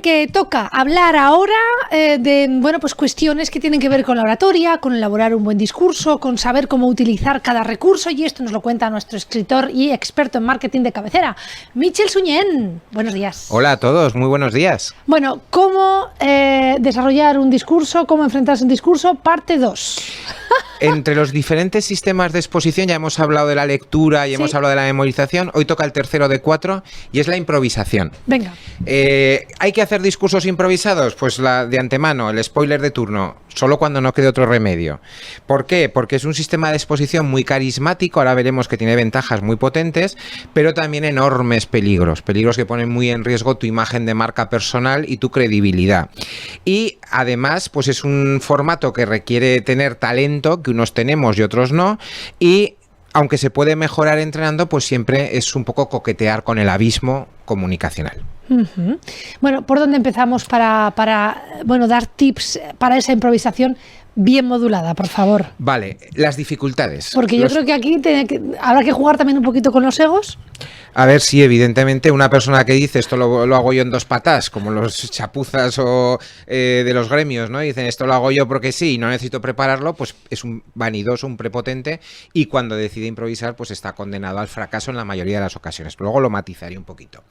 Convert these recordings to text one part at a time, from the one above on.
que toca hablar ahora de pues cuestiones que tienen que ver con la oratoria, con elaborar un buen discurso, con saber cómo utilizar cada recurso, y esto nos lo cuenta nuestro escritor y experto en marketing de cabecera, Michel Suñén. Buenos días. Hola a todos, muy buenos días. Bueno, ¿cómo desarrollar un discurso, cómo enfrentarse a un discurso? Parte 2. Entre los diferentes sistemas de exposición ya hemos hablado de la lectura y hemos hablado de la memorización. Hoy toca el tercero de 4 y es la improvisación. Venga. ¿Hay que hacer discursos improvisados? Pues de antemano, el spoiler de turno, solo cuando no quede otro remedio. ¿Por qué? Porque es un sistema de exposición muy carismático, ahora veremos que tiene ventajas muy potentes, pero también enormes peligros que ponen muy en riesgo tu imagen de marca personal y tu credibilidad. Y además, pues es un formato que requiere tener talento, que unos tenemos y otros no, y aunque se puede mejorar entrenando, pues siempre es un poco coquetear con el abismo comunicacional. Uh-huh. Bueno, ¿por dónde empezamos para dar tips para esa improvisación bien modulada, por favor? Vale, las dificultades. Porque yo creo que aquí habrá que jugar también un poquito con los egos. A ver, sí, evidentemente una persona que dice esto lo hago yo en 2 patas, como los chapuzas o de los gremios, ¿no? Y dicen esto lo hago yo porque sí y no necesito prepararlo, pues es un vanidoso, un prepotente, y cuando decide improvisar pues está condenado al fracaso en la mayoría de las ocasiones. Luego lo matizaré un poquito.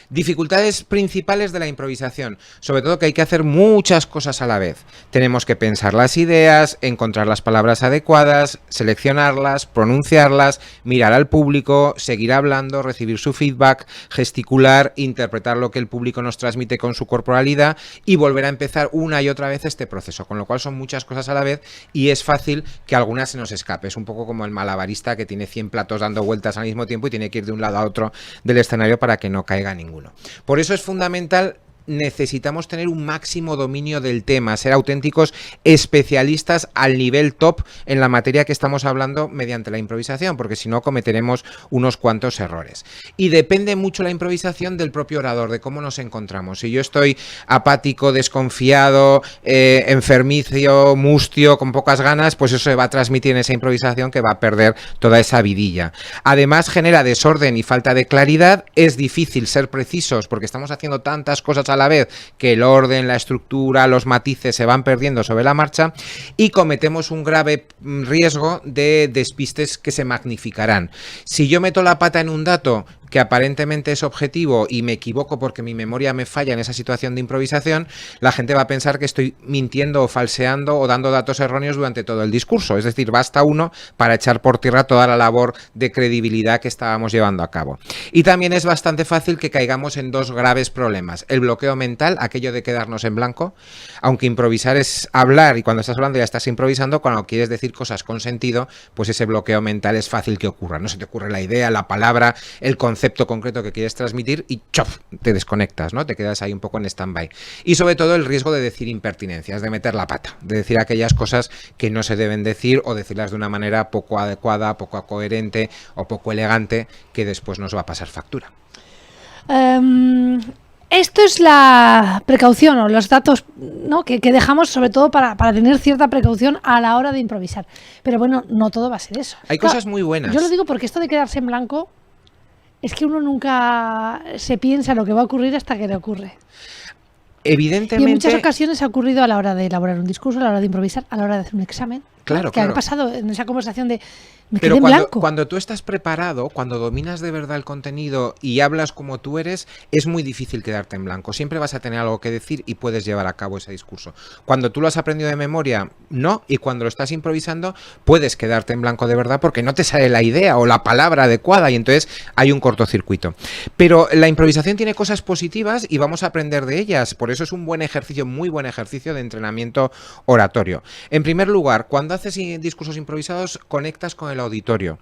Dificultades principales de la improvisación, sobre todo que hay que hacer muchas cosas a la vez. Tenemos que pensar las ideas, encontrar las palabras adecuadas, seleccionarlas, pronunciarlas, mirar al público, seguir hablando, recibir su feedback, gesticular, interpretar lo que el público nos transmite con su corporalidad y volver a empezar una y otra vez este proceso, con lo cual son muchas cosas a la vez y es fácil que alguna se nos escape. Es un poco como el malabarista que tiene 100 platos dando vueltas al mismo tiempo y tiene que ir de un lado a otro del escenario para que no caiga ninguno. Por eso es fundamental. Necesitamos tener un máximo dominio del tema, ser auténticos especialistas al nivel top en la materia que estamos hablando mediante la improvisación, porque si no cometeremos unos cuantos errores. Y depende mucho la improvisación del propio orador, de cómo nos encontramos. Si yo estoy apático, desconfiado, enfermizo, mustio, con pocas ganas, pues eso se va a transmitir en esa improvisación que va a perder toda esa vidilla. Además genera desorden y falta de claridad, es difícil ser precisos porque estamos haciendo tantas cosas a la vez que el orden, la estructura, los matices se van perdiendo sobre la marcha y cometemos un grave riesgo de despistes que se magnificarán. Si yo meto la pata en un dato que aparentemente es objetivo y me equivoco porque mi memoria me falla en esa situación de improvisación, la gente va a pensar que estoy mintiendo o falseando o dando datos erróneos durante todo el discurso. Es decir, basta uno para echar por tierra toda la labor de credibilidad que estábamos llevando a cabo. Y también es bastante fácil que caigamos en 2 graves problemas. El bloqueo mental, aquello de quedarnos en blanco, aunque improvisar es hablar y cuando estás hablando ya estás improvisando, cuando quieres decir cosas con sentido, pues ese bloqueo mental es fácil que ocurra. No se te ocurre la idea, la palabra, el concepto concreto que quieres transmitir y ¡chof!, te desconectas, ¿no? Te quedas ahí un poco en stand-by. Y sobre todo el riesgo de decir impertinencias, de meter la pata, de decir aquellas cosas que no se deben decir o decirlas de una manera poco adecuada, poco coherente o poco elegante que después nos va a pasar factura. Esto es la precaución o los datos, ¿no?, que dejamos sobre todo para tener cierta precaución a la hora de improvisar. Pero bueno, no todo va a ser eso. Hay cosas muy buenas. Yo lo digo porque esto de quedarse en blanco es que uno nunca se piensa lo que va a ocurrir hasta que le ocurre. Evidentemente. Y en muchas ocasiones ha ocurrido a la hora de elaborar un discurso, a la hora de improvisar, a la hora de hacer un examen. Claro, que claro. ha pasado en esa conversación de me Pero quedé en blanco. cuando tú estás preparado, cuando dominas de verdad el contenido y hablas como tú eres, es muy difícil quedarte en blanco. Siempre vas a tener algo que decir y puedes llevar a cabo ese discurso. Cuando tú lo has aprendido de memoria, no. Y cuando lo estás improvisando, puedes quedarte en blanco de verdad porque no te sale la idea o la palabra adecuada y entonces hay un cortocircuito. Pero la improvisación tiene cosas positivas y vamos a aprender de ellas. Por eso es un buen ejercicio, muy buen ejercicio de entrenamiento oratorio. En primer lugar, cuando haces discursos improvisados, conectas con el auditorio.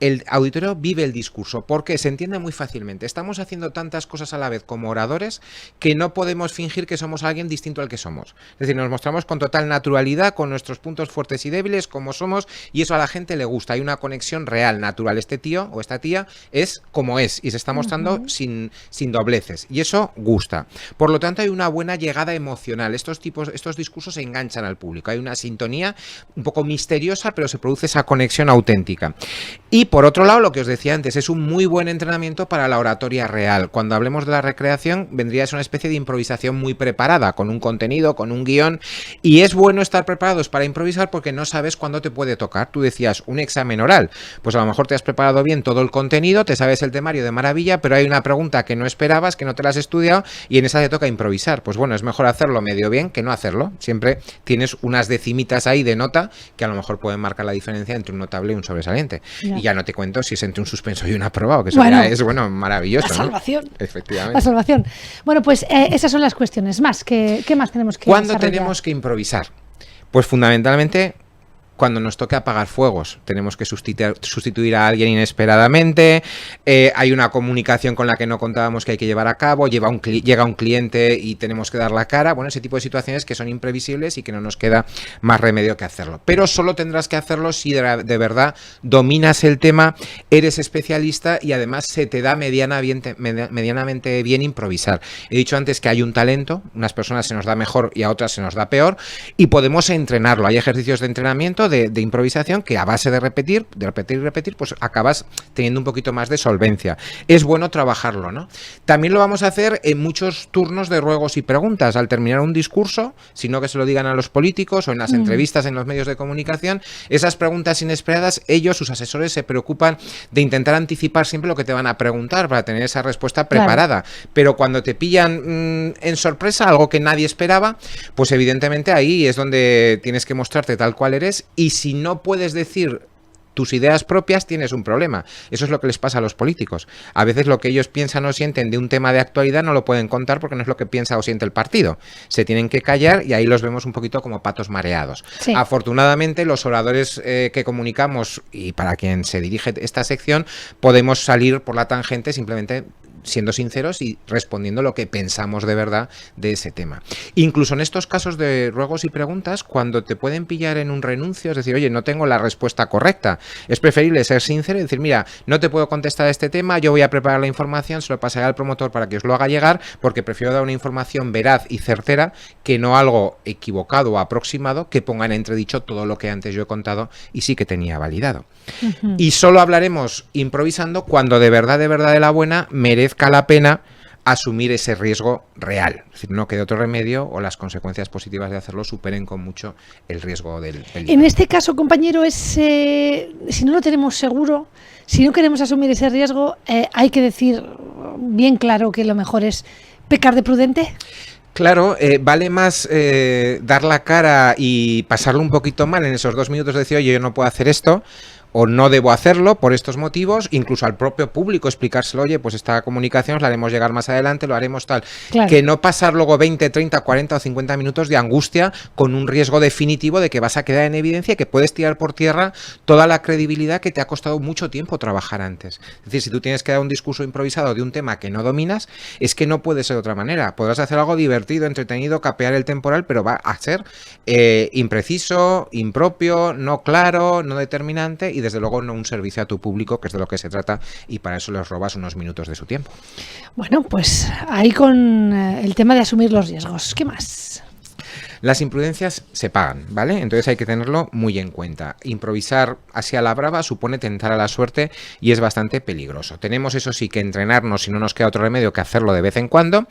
El auditorio vive el discurso porque se entiende muy fácilmente. Estamos haciendo tantas cosas a la vez como oradores que no podemos fingir que somos alguien distinto al que somos. Es decir, nos mostramos con total naturalidad, con nuestros puntos fuertes y débiles, como somos, y eso a la gente le gusta. Hay una conexión real, natural. Este tío o esta tía es como es y se está mostrando sin dobleces. Y eso gusta. Por lo tanto, hay una buena llegada emocional. Estos discursos se enganchan al público. Hay una sintonía un poco misteriosa, pero se produce esa conexión auténtica. Y por otro lado, lo que os decía antes, es un muy buen entrenamiento para la oratoria real. Cuando hablemos de la recreación, vendría a ser una especie de improvisación muy preparada, con un contenido, con un guión, y es bueno estar preparados para improvisar porque no sabes cuándo te puede tocar. Tú decías, un examen oral, pues a lo mejor te has preparado bien todo el contenido, te sabes el temario de maravilla, pero hay una pregunta que no esperabas, que no te la has estudiado, y en esa te toca improvisar. Pues bueno, es mejor hacerlo medio bien que no hacerlo. Siempre tienes unas decimitas ahí de nota que a lo mejor pueden marcar la diferencia entre un notable y un sobresaliente. Ya. Y ya no te cuento si es entre un suspenso y un aprobado, que eso Bueno, ya es, bueno, maravilloso, la salvación. ¿no? Efectivamente. La salvación. Bueno, pues esas son las cuestiones. Más, ¿qué más tenemos que ¿Cuándo desarrollar? tenemos que improvisar? Pues fundamentalmente cuando nos toque apagar fuegos. Tenemos que sustituir a alguien inesperadamente, hay una comunicación con la que no contábamos que hay que llevar a cabo, llega un cliente y tenemos que dar la cara. Bueno, ese tipo de situaciones que son imprevisibles y que no nos queda más remedio que hacerlo. Pero solo tendrás que hacerlo si de verdad dominas el tema, eres especialista y además se te da medianamente bien improvisar. He dicho antes que hay un talento, unas personas se nos da mejor y a otras se nos da peor, y podemos entrenarlo. Hay ejercicios de entrenamiento de improvisación que a base de repetir, pues acabas teniendo un poquito más de solvencia. Es bueno trabajarlo, ¿no? También lo vamos a hacer en muchos turnos de ruegos y preguntas. Al terminar un discurso, sino que se lo digan a los políticos o en las entrevistas en los medios de comunicación, esas preguntas inesperadas, ellos, sus asesores, se preocupan de intentar anticipar siempre lo que te van a preguntar para tener esa respuesta preparada. Claro. Pero cuando te pillan en sorpresa, algo que nadie esperaba, pues evidentemente ahí es donde tienes que mostrarte tal cual eres. Y si no puedes decir tus ideas propias, tienes un problema. Eso es lo que les pasa a los políticos. A veces lo que ellos piensan o sienten de un tema de actualidad no lo pueden contar porque no es lo que piensa o siente el partido. Se tienen que callar y ahí los vemos un poquito como patos mareados. Sí. Afortunadamente, los oradores que comunicamos y para quien se dirige esta sección, podemos salir por la tangente simplemente siendo sinceros y respondiendo lo que pensamos de verdad de ese tema. Incluso en estos casos de ruegos y preguntas, cuando te pueden pillar en un renuncio, es decir, oye, no tengo la respuesta correcta, es preferible ser sincero y decir, mira, no te puedo contestar a este tema, yo voy a preparar la información, se lo pasaré al promotor para que os lo haga llegar, porque prefiero dar una información veraz y certera que no algo equivocado o aproximado que ponga en entredicho todo lo que antes yo he contado y sí que tenía validado. Y solo hablaremos improvisando cuando de verdad de la buena merezca la pena asumir ese riesgo real. Es decir, no quede otro remedio o las consecuencias positivas de hacerlo superen con mucho el riesgo del peligro. En este caso, compañero, si no lo tenemos seguro, si no queremos asumir ese riesgo, hay que decir bien claro que lo mejor es pecar de prudente. Claro, vale más dar la cara y pasarlo un poquito mal en esos 2 minutos de decir, oye, yo no puedo hacer esto, o no debo hacerlo por estos motivos, incluso al propio público explicárselo, oye, pues esta comunicación os la haremos llegar más adelante, lo haremos tal, claro. Que no pasar luego 20, 30, 40 o 50 minutos de angustia con un riesgo definitivo de que vas a quedar en evidencia y que puedes tirar por tierra toda la credibilidad que te ha costado mucho tiempo trabajar antes. Es decir, si tú tienes que dar un discurso improvisado de un tema que no dominas, es que no puede ser de otra manera. Podrás hacer algo divertido, entretenido, capear el temporal, pero va a ser impreciso, impropio, no claro, no determinante y desde luego no un servicio a tu público, que es de lo que se trata, y para eso les robas unos minutos de su tiempo. Bueno, pues ahí con el tema de asumir los riesgos. ¿Qué más? Las imprudencias se pagan, ¿vale? Entonces hay que tenerlo muy en cuenta. Improvisar así a la brava supone tentar a la suerte y es bastante peligroso. Tenemos eso sí que entrenarnos si no nos queda otro remedio que hacerlo de vez en cuando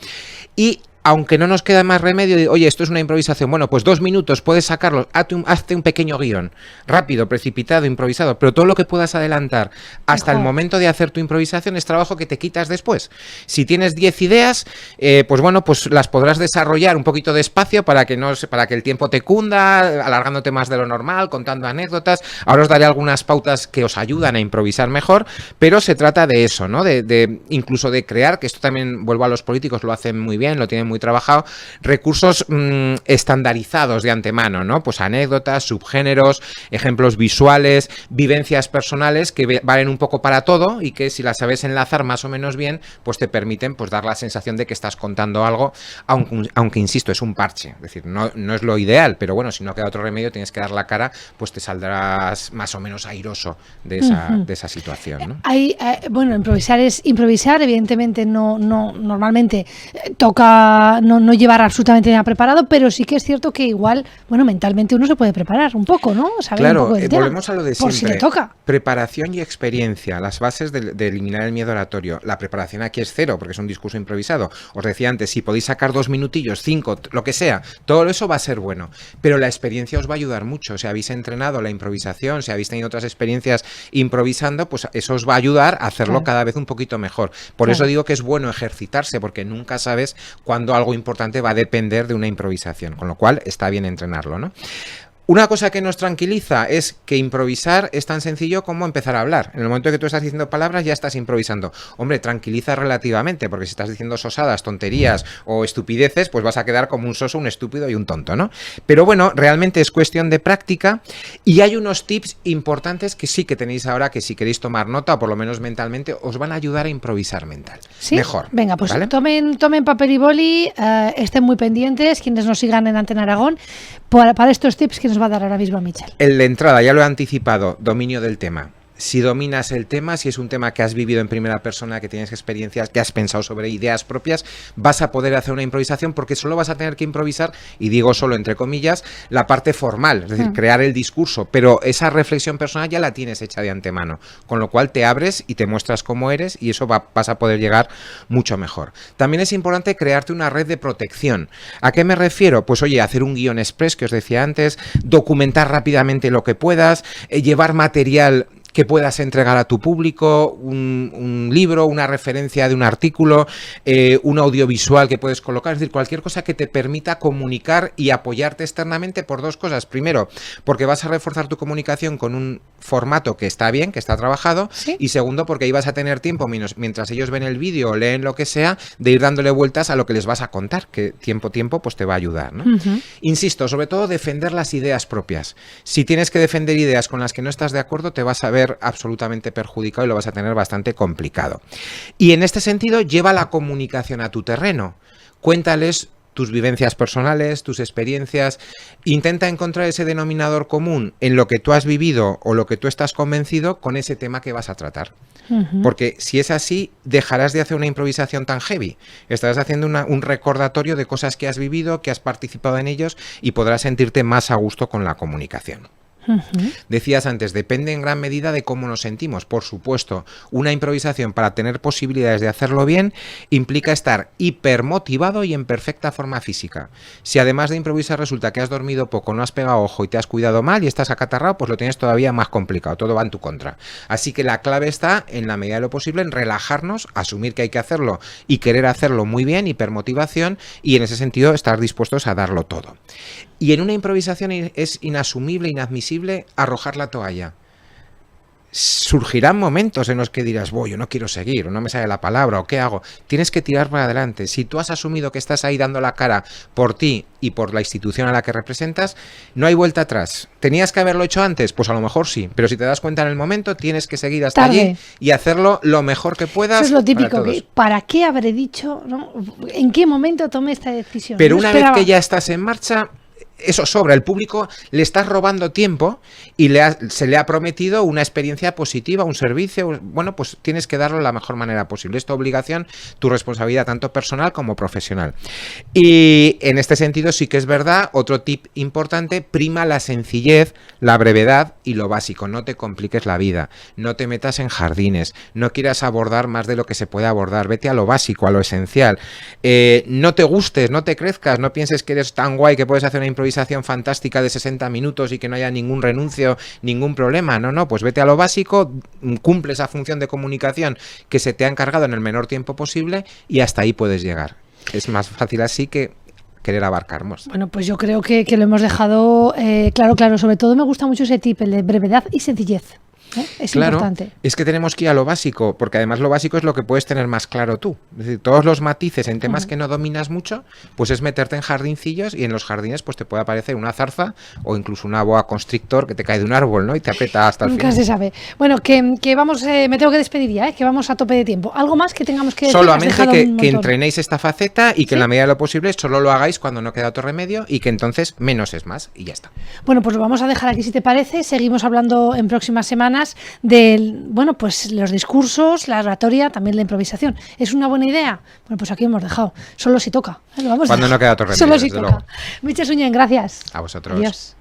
y aunque no nos queda más remedio de, oye, esto es una improvisación, bueno, pues 2 minutos, puedes sacarlo, hazte un pequeño guión, rápido, precipitado, improvisado, pero todo lo que puedas adelantar hasta el momento de hacer tu improvisación es trabajo que te quitas después. Si tienes 10 ideas, pues bueno, pues las podrás desarrollar un poquito despacio para que el tiempo te cunda, alargándote más de lo normal, contando anécdotas. Ahora os daré algunas pautas que os ayudan a improvisar mejor, pero se trata de eso, ¿no? De incluso de crear, que esto también, vuelvo a los políticos, lo hacen muy bien, lo tienen muy trabajado, recursos estandarizados de antemano, ¿no? Pues anécdotas, subgéneros, ejemplos visuales, vivencias personales que valen un poco para todo y que si las sabes enlazar más o menos bien, pues te permiten pues dar la sensación de que estás contando algo, aunque insisto, es un parche, es decir, no es lo ideal, pero bueno, si no queda otro remedio, tienes que dar la cara, pues te saldrás más o menos airoso de esa situación, ¿no? Bueno, improvisar es improvisar, evidentemente no normalmente toca no llevar absolutamente nada preparado, pero sí que es cierto que igual, bueno, mentalmente uno se puede preparar un poco, ¿no? Saber Claro, un poco del tema, volvemos a lo de por siempre. si le toca. Preparación y experiencia, las bases de eliminar el miedo oratorio. La preparación aquí es cero, porque es un discurso improvisado. Os decía antes, si podéis sacar 2 minutillos, 5, lo que sea, todo eso va a ser bueno. Pero la experiencia os va a ayudar mucho. Si habéis entrenado la improvisación, si habéis tenido otras experiencias improvisando, pues eso os va a ayudar a hacerlo cada vez un poquito mejor. Por eso digo que es bueno ejercitarse, porque nunca sabes cuándo algo importante va a depender de una improvisación, con lo cual está bien entrenarlo, ¿no? Una cosa que nos tranquiliza es que improvisar es tan sencillo como empezar a hablar. En el momento que tú estás diciendo palabras ya estás improvisando. Hombre, tranquiliza relativamente, porque si estás diciendo sosadas, tonterías o estupideces, pues vas a quedar como un soso, un estúpido y un tonto, ¿no? Pero bueno, realmente es cuestión de práctica y hay unos tips importantes que sí que tenéis ahora, que si queréis tomar nota o por lo menos mentalmente, os van a ayudar a improvisar mental. ¿Sí? Mejor. Venga, pues ¿vale? tomen papel y boli, estén muy pendientes, quienes nos sigan en Antena Aragón, para estos tips que nos va a dar ahora mismo Michel. El de entrada, ya lo he anticipado, dominio del tema. Si dominas el tema, si es un tema que has vivido en primera persona, que tienes experiencias, que has pensado sobre ideas propias, vas a poder hacer una improvisación porque solo vas a tener que improvisar, y digo solo entre comillas, la parte formal, es decir, crear el discurso, pero esa reflexión personal ya la tienes hecha de antemano, con lo cual te abres y te muestras cómo eres y eso vas a poder llegar mucho mejor. También es importante crearte una red de protección. ¿A qué me refiero? Pues oye, hacer un guión express que os decía antes, documentar rápidamente lo que puedas, llevar material que puedas entregar a tu público, un libro, una referencia de un artículo, un audiovisual que puedes colocar, es decir, cualquier cosa que te permita comunicar y apoyarte externamente por dos cosas. Primero, porque vas a reforzar tu comunicación con un formato que está bien, que está trabajado, ¿sí? Y segundo, porque ahí vas a tener tiempo, mientras ellos ven el vídeo o leen lo que sea, de ir dándole vueltas a lo que les vas a contar, que tiempo pues te va a ayudar, ¿no? Insisto, sobre todo defender las ideas propias. Si tienes que defender ideas con las que no estás de acuerdo, te vas a ver absolutamente perjudicado y lo vas a tener bastante complicado. Y en este sentido, lleva la comunicación a tu terreno. Cuéntales tus vivencias personales, tus experiencias, intenta encontrar ese denominador común en lo que tú has vivido o lo que tú estás convencido con ese tema que vas a tratar. Porque si es así, dejarás de hacer una improvisación tan heavy. Estarás haciendo un recordatorio de cosas que has vivido, que has participado en ellos y podrás sentirte más a gusto con la comunicación. Decías antes, depende en gran medida de cómo nos sentimos. Por supuesto, una improvisación para tener posibilidades de hacerlo bien implica estar hipermotivado y en perfecta forma física. Si además de improvisar resulta que has dormido poco, no has pegado ojo y te has cuidado mal y estás acatarrado, pues lo tienes todavía más complicado, todo va en tu contra. Así que la clave está, en la medida de lo posible, en relajarnos, asumir que hay que hacerlo y querer hacerlo muy bien, hipermotivación, y en ese sentido estar dispuestos a darlo todo. Y en una improvisación es inasumible, inadmisible arrojar la toalla. Surgirán momentos en los que dirás, yo no quiero seguir, o no me sale la palabra, o qué hago. Tienes que tirar para adelante. Si tú has asumido que estás ahí dando la cara por ti y por la institución a la que representas, no hay vuelta atrás. ¿Tenías que haberlo hecho antes? Pues a lo mejor sí, pero si te das cuenta en el momento, tienes que seguir hasta allí y hacerlo lo mejor que puedas. Eso es lo típico, ¿para qué habré dicho? ¿No? ¿En qué momento tomé esta decisión? Pero una vez que ya estás en marcha, eso sobra. El público le estás robando tiempo y se le ha prometido una experiencia positiva, un servicio. Bueno, pues tienes que darlo de la mejor manera posible. Es tu obligación, tu responsabilidad, tanto personal como profesional. Y en este sentido sí que es verdad, otro tip importante, prima la sencillez, la brevedad y lo básico. No te compliques la vida, no te metas en jardines, no quieras abordar más de lo que se puede abordar. Vete a lo básico, a lo esencial. No te gustes, no te crezcas, no pienses que eres tan guay que puedes hacer una improvisación fantástica de 60 minutos y que no haya ningún renuncio, ningún problema. No, pues vete a lo básico, cumple esa función de comunicación que se te ha encargado en el menor tiempo posible y hasta ahí puedes llegar. Es más fácil así que querer abarcar más. Bueno, pues yo creo que lo hemos dejado claro. Sobre todo me gusta mucho ese tip, el de brevedad y sencillez. Es importante. Es que tenemos que ir a lo básico, porque además lo básico es lo que puedes tener más claro tú. Es decir, todos los matices en temas que no dominas mucho, pues es meterte en jardincillos y en los jardines pues te puede aparecer una zarza o incluso una boa constrictor que te cae de un árbol, ¿no? Y te aprieta hasta el final. Nunca se sabe. Bueno, que vamos, me tengo que despedir ya, que vamos a tope de tiempo. ¿Algo más que tengamos que decir? Solamente que entrenéis esta faceta y que en la medida de lo posible solo lo hagáis cuando no queda otro remedio y que entonces menos es más y ya está. Bueno, pues lo vamos a dejar aquí si te parece. Seguimos hablando en próximas semanas. ganas de, bueno, pues los discursos, la oratoria, también la improvisación. ¿Es una buena idea? Bueno, pues aquí hemos dejado. Solo si toca. Lo vamos Cuando a no queda otro remedio, Solo si desde toca. luego. Miche Suñén, gracias. A vosotros. Adiós.